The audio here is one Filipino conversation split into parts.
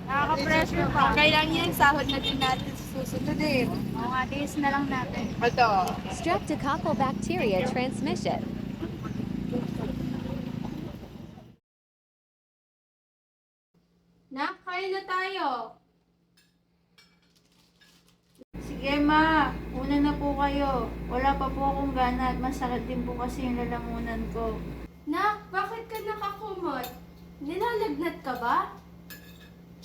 Nakaka-pressure pa. Kaya yan, sahod na din natin sa susunod eh. Mga days na lang natin. Ito. Streptococcal bacteria transmission. Nak, kain na tayo. Sige ma, una na po kayo. Wala pa po akong gana at masakit din po kasi yung lalamunan ko. Nak, bakit ka nakakumot? Nilalagnat ka ba?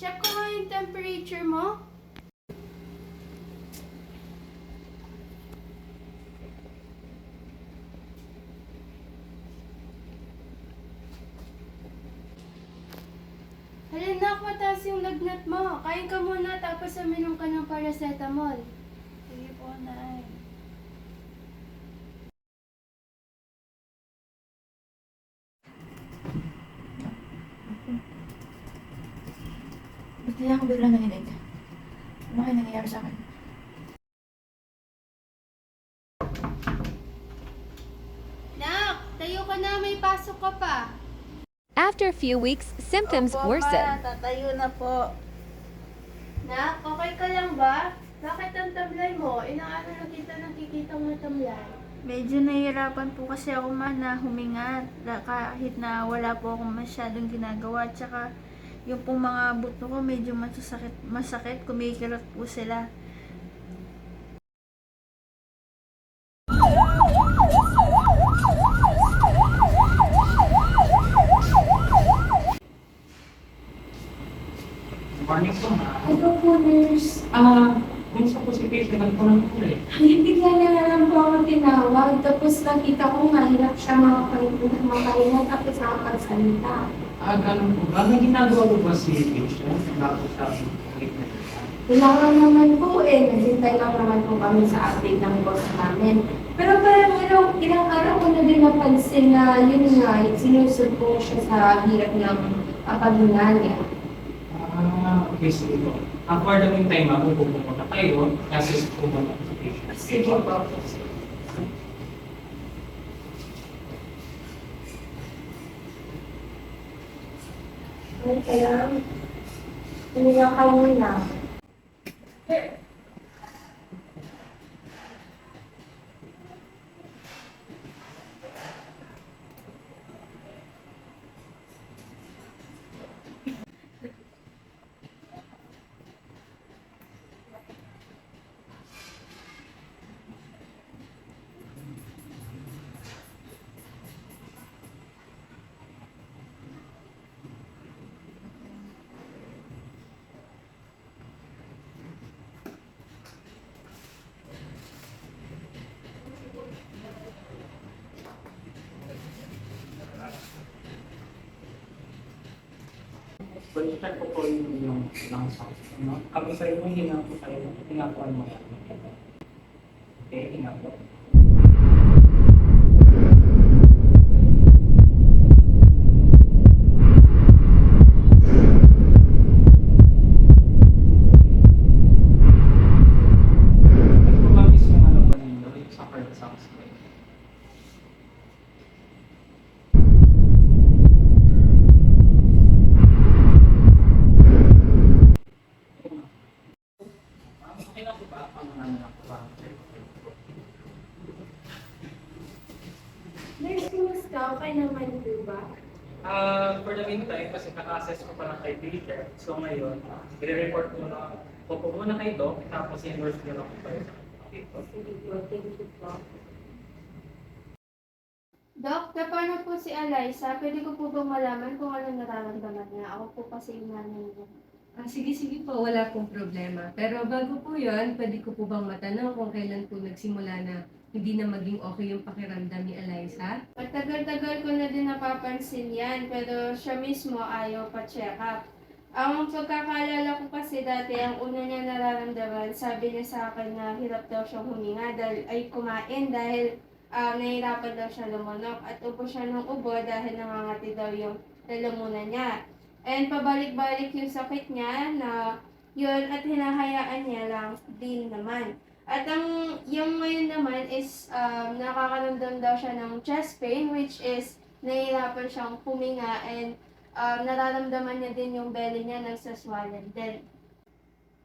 Check ko nga yung temperature mo. Hala nak, mataas yung lagnat mo. Kain ka muna tapos uminom ka ng paracetamol. Sige po, Nay. Ba't kaya ako bigla nanginig? Ano kaya nangyayari sa akin? Nak, tayo ka na, may pasok ka pa. After a few weeks, symptoms worsen. Tatayo na po. Nak, okay ka lang ba? Bakit ang tablay mo? Ilang araw na kita nakikita mo tablay. Medyo nahihirapan po kasi ako na huminga kahit na wala po akong masyadong ginagawa. Tsaka yung pong mga buto ko medyo masakit, kumikirot po sila. Morning po, ma'am. Ito po, nurse. Gusto po si patient po ng kulay. Ay, bigla na lang po ako tinawag. Tapos nakita ko mahirap siya makahinga tapos nakapagsalita. Ganun po ba? May ginagawa po ba si patient? Bago sa ulit na ito? Wala ka naman po eh. Naghintay lang naman po kami sa update ng boss namin. Pero parang ilang araw ko na din napansin na yun nga, sinusod po siya sa hirap ng paghinga niya. Okay, sige po. For the meantime, ma'am, kung pupunta kayo, kasi pupunta sa patient. Sige po. Ay, kaya, huminga ka muna. Balikan ko po yung lungs out. No? Kapag sa'yo mo, hinga po tayo. Hinga po mo. Okay, hinga po. Mabis yung ano po ninyo, yung sa heart sounds ko. Okay na po ba? Ano na po ba? Nurse, kumusta? Okay naman po ba? For the meantime, kasi kaka-assess ko pa lang kay patient. So ngayon, i-report ko na po muna kay Doc, tapos i-endorse ko na po kayo sa dito. Sige po, thank you po. Dok, paano po si Eliza? Pwede ko po bang malaman kung ano nararamdaman niya? Ako po kasi yung nanay niya. Sige po, wala pong problema. Pero bago po yun, pwede ko po bang matanong kung kailan po nagsimula na hindi na maging okay yung pakiramdam ni Eliza? Matagal-tagal ko na din napapansin yan, pero siya mismo ayaw pa-check up. Ang pagkakaalala ko kasi dati, ang una niya nararamdaman, sabi niya sa akin na hirap daw siyang huminga dahil ay kumain dahil nahihirapan daw siya lumunok at ubo siya ng ubo dahil nangangati daw yung lalamunan niya. And pabalik-balik yung sakit niya na Yun, at hinahayaan niya lang din naman. At yung ngayon naman is nakakaramdam daw siya ng chest pain, which is nahihirapan siyang huminga, and nararamdaman niya din yung belly niya nagsaswollen din.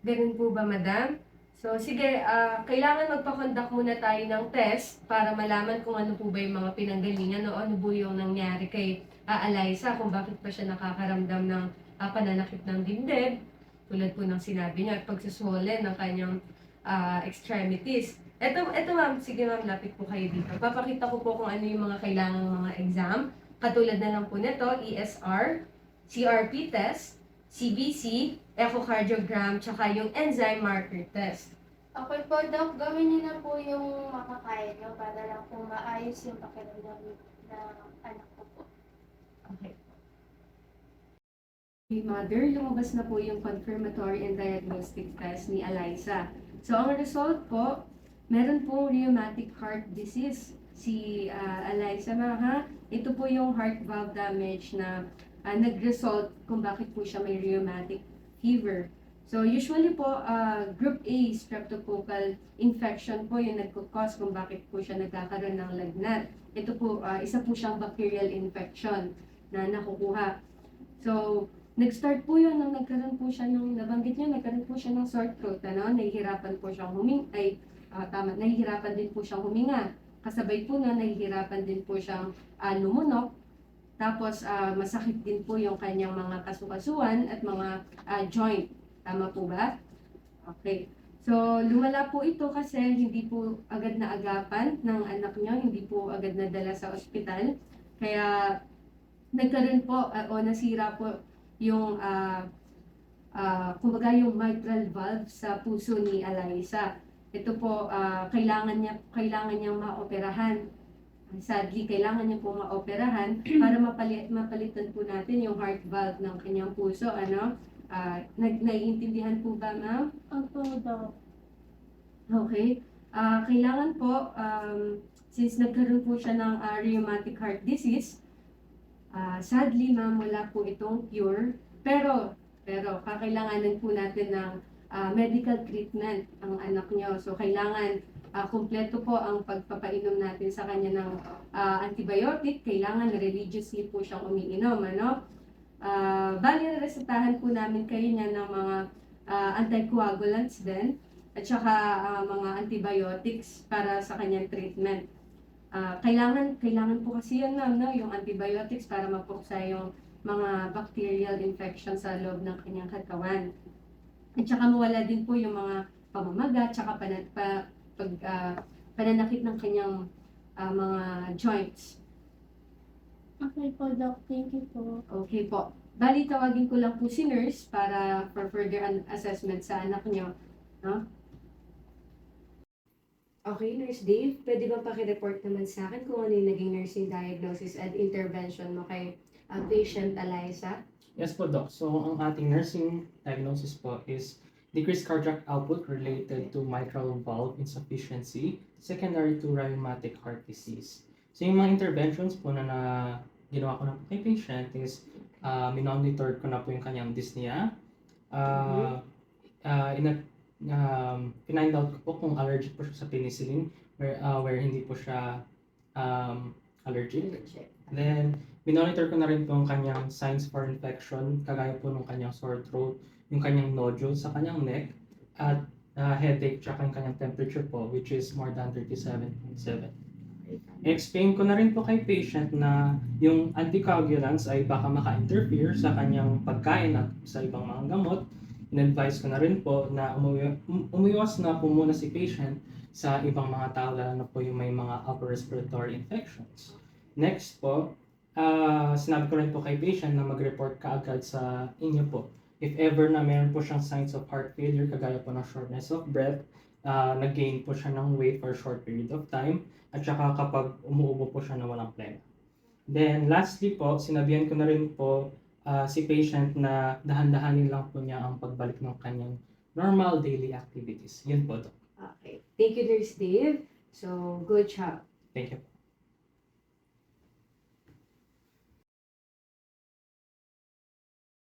Ganun po ba, madam? So, sige, kailangan magpa-conduct muna tayo ng test para malaman kung ano po ba yung mga pinanggalingan o ano po yung nangyari kay Alyssa, kung bakit pa siya nakakaramdam ng pananakit ng dibdib, tulad po ng sinabi niya, at pagsuswollen ng kanyang extremities. Eto ma'am, sige ma'am, lapit po kayo dito. Papakita ko po kung ano yung mga kailangang mga exam. Katulad na lang po nito, ESR, CRP test, CBC, echocardiogram, tsaka yung enzyme marker test. Okay po, Doc, gawin niyo na po yung makakaya niyo para lang po maayos yung pakiramdam ng anak ko po. Okay. Okay, mother, lumabas na po yung confirmatory and diagnostic test ni Alyssa. So, ang result po, meron pong rheumatic heart disease si Alyssa, ha? Ito po yung heart valve damage na nag-result kung bakit po siya may rheumatic fever. So, usually po, group A streptococcal infection po yung nagkukos kung bakit po siya nagkakaroon ng lagnat. Ito po, isa po siyang bacterial infection na nakukuha. So, nag-start po yun nung nagkaroon po siya ng, nabanggit niya, nagkaroon po siya ng sore throat, nahihirapan po siyang nahihirapan din po siyang huminga. Kasabay po na, nahihirapan din po siyang lumunok. Tapos, masakit din po yung kanyang mga kasukasuan at mga joint. Tama po ba? Okay. So, lumala po ito kasi hindi po agad na agapan ng anak niyo, hindi po agad nadala sa ospital. Kaya, nagkaroon po o nasira po yung kumbaga yung mitral valve sa puso ni Alyssa. Ito po kailangan niyang maoperahan. Sadly, kailangan niya po maoperahan para mapalitan po natin yung heart valve ng kanyang puso, ano? Naiintindihan po ba, ma'am? Opo, Doc. Okay. Kailangan po, since nagkaroon po siya ng rheumatic heart disease, sadly, ma'am, wala po itong cure. Pero kakailanganin po natin ng medical treatment ang anak niyo. So, kailangan kumpleto po ang pagpapainom natin sa kanya ng antibiotic. Kailangan religiously po siyang umiinom, ano? Bali, resetahan po namin kayo niya ng mga anticoagulants din at saka mga antibiotics para sa kanyang treatment. Kailangan po kasi yun, ma'am, no? Yung antibiotics para mapuksa yung mga bacterial infection sa loob ng kanyang katawan. At saka mawala din po yung mga pamamaga, tsaka pananakit ng kanyang mga joints. Okay po, Doc. Thank you po. Okay po. Bali, tawagin ko lang po si nurse para for further assessment sa anak niyo. No? Okay, Nurse Dave, pwede ba pakireport naman sa akin kung ano yung naging nursing diagnosis and intervention mo kay patient Alyssa? Yes po, Doc. So, ang ating nursing diagnosis po is decreased cardiac output related to mitral valve insufficiency, secondary to rheumatic heart disease. So, yung mga interventions po na ginawa ko na po kay patient is minomonitor ko na po yung kanyang dyspnea. Find out ko po kung allergic po siya sa penicillin where hindi po siya allergic. Then, minonitor ko na rin po ang kanyang signs for infection, kagaya po ng kanyang sore throat, yung kanyang nodule sa kanyang neck, at headache, tsaka yung kanyang temperature po, which is more than 37.7. I-explain ko na rin po kay patient na yung anticoagulants ay baka maka-interfere sa kanyang pagkain at sa ibang mga gamot. In-advise ko na rin po na umiwas na po muna si patient sa ibang mga tao, lalo na po yung may mga upper respiratory infections. Next po, sinabi ko rin po kay patient na mag-report kaagad sa inyo po. If ever na meron po siyang signs of heart failure, kagaya po ng shortness of breath, nag-gain po siya ng weight for a short period of time, at saka kapag umuubo po siya na walang plema. Then lastly po, sinabihan ko na rin po si patient na dahan-dahanin lang po niya ang pagbalik ng kanyang normal daily activities. Yun po, Doc. Okay. Thank you, Nurse Dave. So, good job. Thank you.